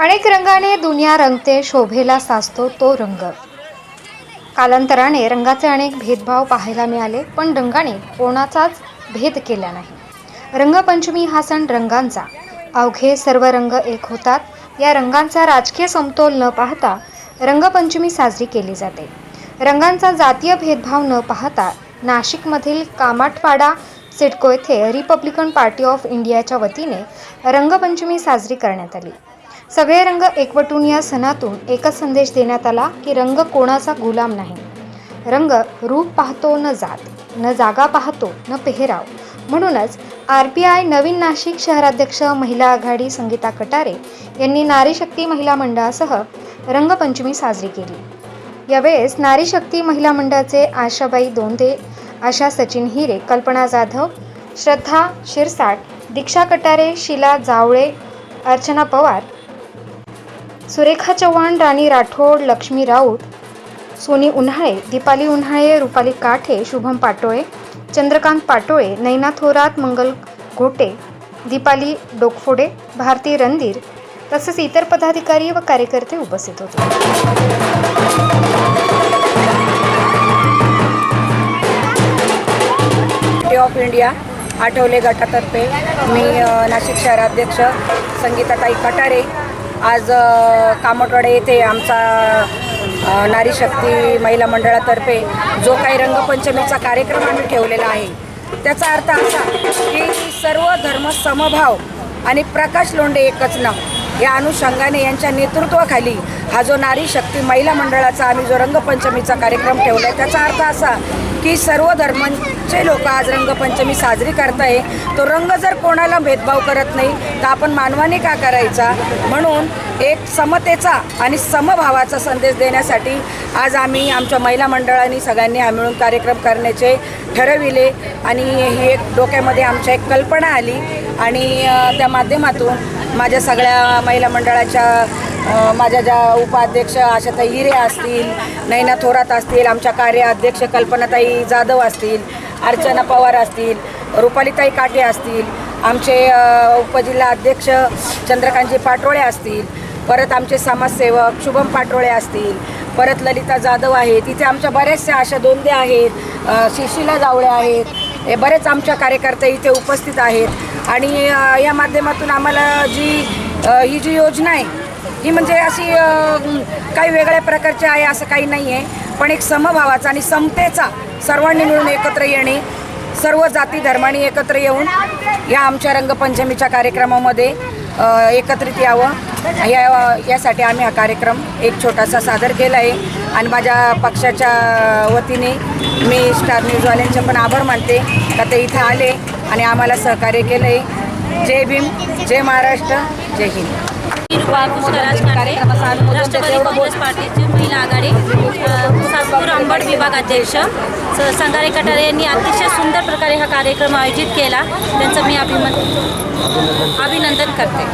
अनेक रंगाने दुनिया रंगते, शोभेला साचतो तो रंग. कालांतराने रंगाचे अनेक भेदभाव पाहायला मिळाले, पण रंगाने कोणाचाच भेद केला नाही. रंगपंचमी हा सण रंगांचा. अवघे सर्व रंग एक होतात. या रंगांचा राजकीय समतोल न पाहता रंगपंचमी साजरी केली जाते. रंगांचा जातीय भेदभाव न पाहता नाशिकमधील कामाठवाडा सिडको येथे रिपब्लिकन पार्टी ऑफ इंडियाच्या वतीने रंगपंचमी साजरी करण्यात आली. सगळे रंग एकवटून या सणातून एकच संदेश देण्यात आला की रंग कोणाचा गुलाम नाही. रंग रूप पाहतो न जात, न जागा पाहतो न पेहराव. म्हणूनच RPI नवीन नाशिक शहराध्यक्ष महिला आघाडी संगीता कटारे यांनी नारी शक्ती महिला मंडळासह रंगपंचमी साजरी केली. यावेळेस नारी शक्ती महिला मंडळाचे आशाबाई दोंदे, आशा सचिन हिरे, कल्पना जाधव, श्रद्धा शिरसाट, दीक्षा कटारे, शीला जावळे, अर्चना पवार, सुरेखा चव्हाण, राणी राठोड, लक्ष्मी राऊत, सोनी उन्हाळे, दीपाली उन्हाळे, रुपाली काठे, शुभम पाटोळे, चंद्रकांत पाटोळे, नैना थोरात, मंगल घोटे, दीपाली डोकफोडे, भारती रणधीर तसेच इतर पदाधिकारी व कार्यकर्ते उपस्थित होते. पार्टी ऑफ इंडिया आठवले गटातर्फे मी नाशिक शहराध्यक्ष संगीताताई कटारे आज कामठवाडा येथे आमचा नारी शक्ती महिला मंडळातर्फे जो काही रंगपंचमीचा कार्यक्रम आम्ही ठेवलेला आहे त्याचा अर्थ असा की सर्व धर्म समभाव आणि प्रकाश लोंढे एकच नाव या अनुषंगाने यांच्या नेतृत्वाखाली हा जो नारी शक्ती महिला मंडळाचा आम्ही जो रंगपंचमीचा कार्यक्रम ठेवला आहे त्याचा अर्थ असा की सर्व धर्मांचे लोक आज रंगपंचमी साजरी करताय. तो रंग जर कोणाला भेदभाव करत नाही तर आपण मानवाने का करायचा. म्हणून एक समतेचा आणि समभावाचा संदेश देण्यासाठी आज आम्ही आमच्या महिला मंडळाने सगळ्यांनी मिळून कार्यक्रम करण्याचे ठरविले आणि ही एक डोक्यामध्ये आमच्या एक कल्पना आली आणि त्या माध्यमातून माझ्या सगळ्या महिला मंडळाच्या माझ्या ज्या उपाध्यक्ष आशाताई हिरे असतील, नैना थोरात असतील, आमच्या कार्याध्यक्ष कल्पनाताई जाधव असतील, अर्चना पवार असतील, रुपालीताई काटे असतील, आमचे उपजिल्हा अध्यक्ष चंद्रकांतजी पाटोळे असतील, परत आमचे समाजसेवक शुभम पाटोळे असतील, परत ललिता जाधव आहेत, तिथे आमच्या बऱ्याचशा आशा दोंदे आहेत, शिशिला जावळे आहेत, हे बरेच आमच्या कार्यकर्ते इथे उपस्थित आहेत आणि या माध्यमातून आम्हाला ही जी योजना आहे ही म्हणजे अशी काही वेगळ्या प्रकारची आहे असं काही नाही आहे, पण एक समभावाचा आणि समतेचा सर्वांनी मिळून एकत्र येणे, सर्व जाती धर्मांनी एकत्र येऊन या आमच्या रंगपंचमीच्या कार्यक्रमामध्ये एकत्रित यावं यासाठी आम्ही हा कार्यक्रम एक छोटासा सादर केला आहे आणि माझ्या पक्षाच्या वतीने मी स्टार न्यूजवाल्यांचे पण आभार मानते का ते इथं आले आणि आम्हाला सहकार्य केलं आहे. जय भीम, जय महाराष्ट्र, जय हिंद. राष्ट्रवादी काँग्रेस पार्टीची महिला आघाडी सातपूर अंबड विभाग अध्यक्ष संगारे कटारे यांनी अतिशय सुंदर प्रकारे हा कार्यक्रम आयोजित केला. त्यांचं मी अभिनंदन करते.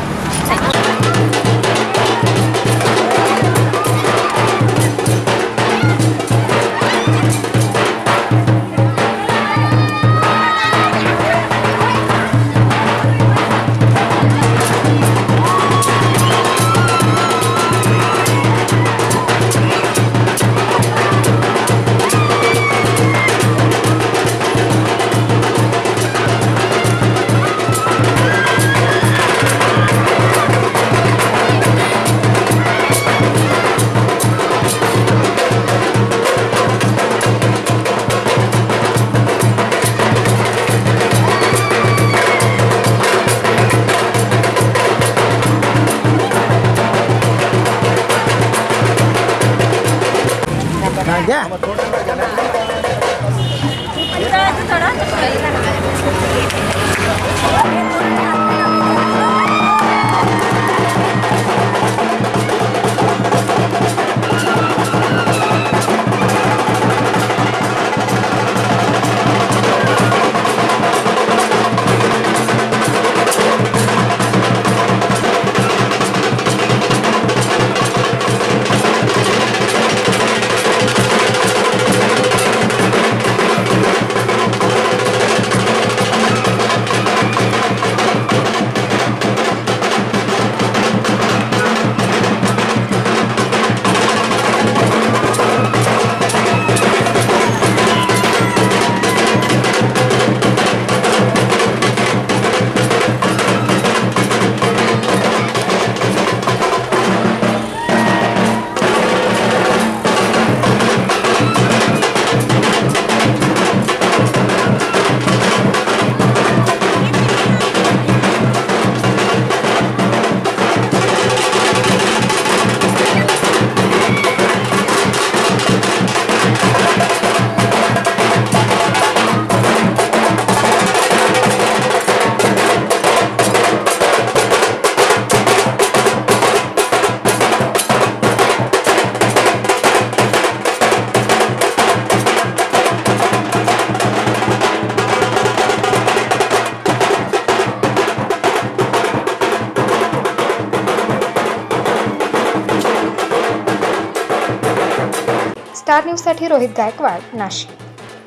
स्टार न्यूजसाठी रोहित गायकवाड, नाशिक.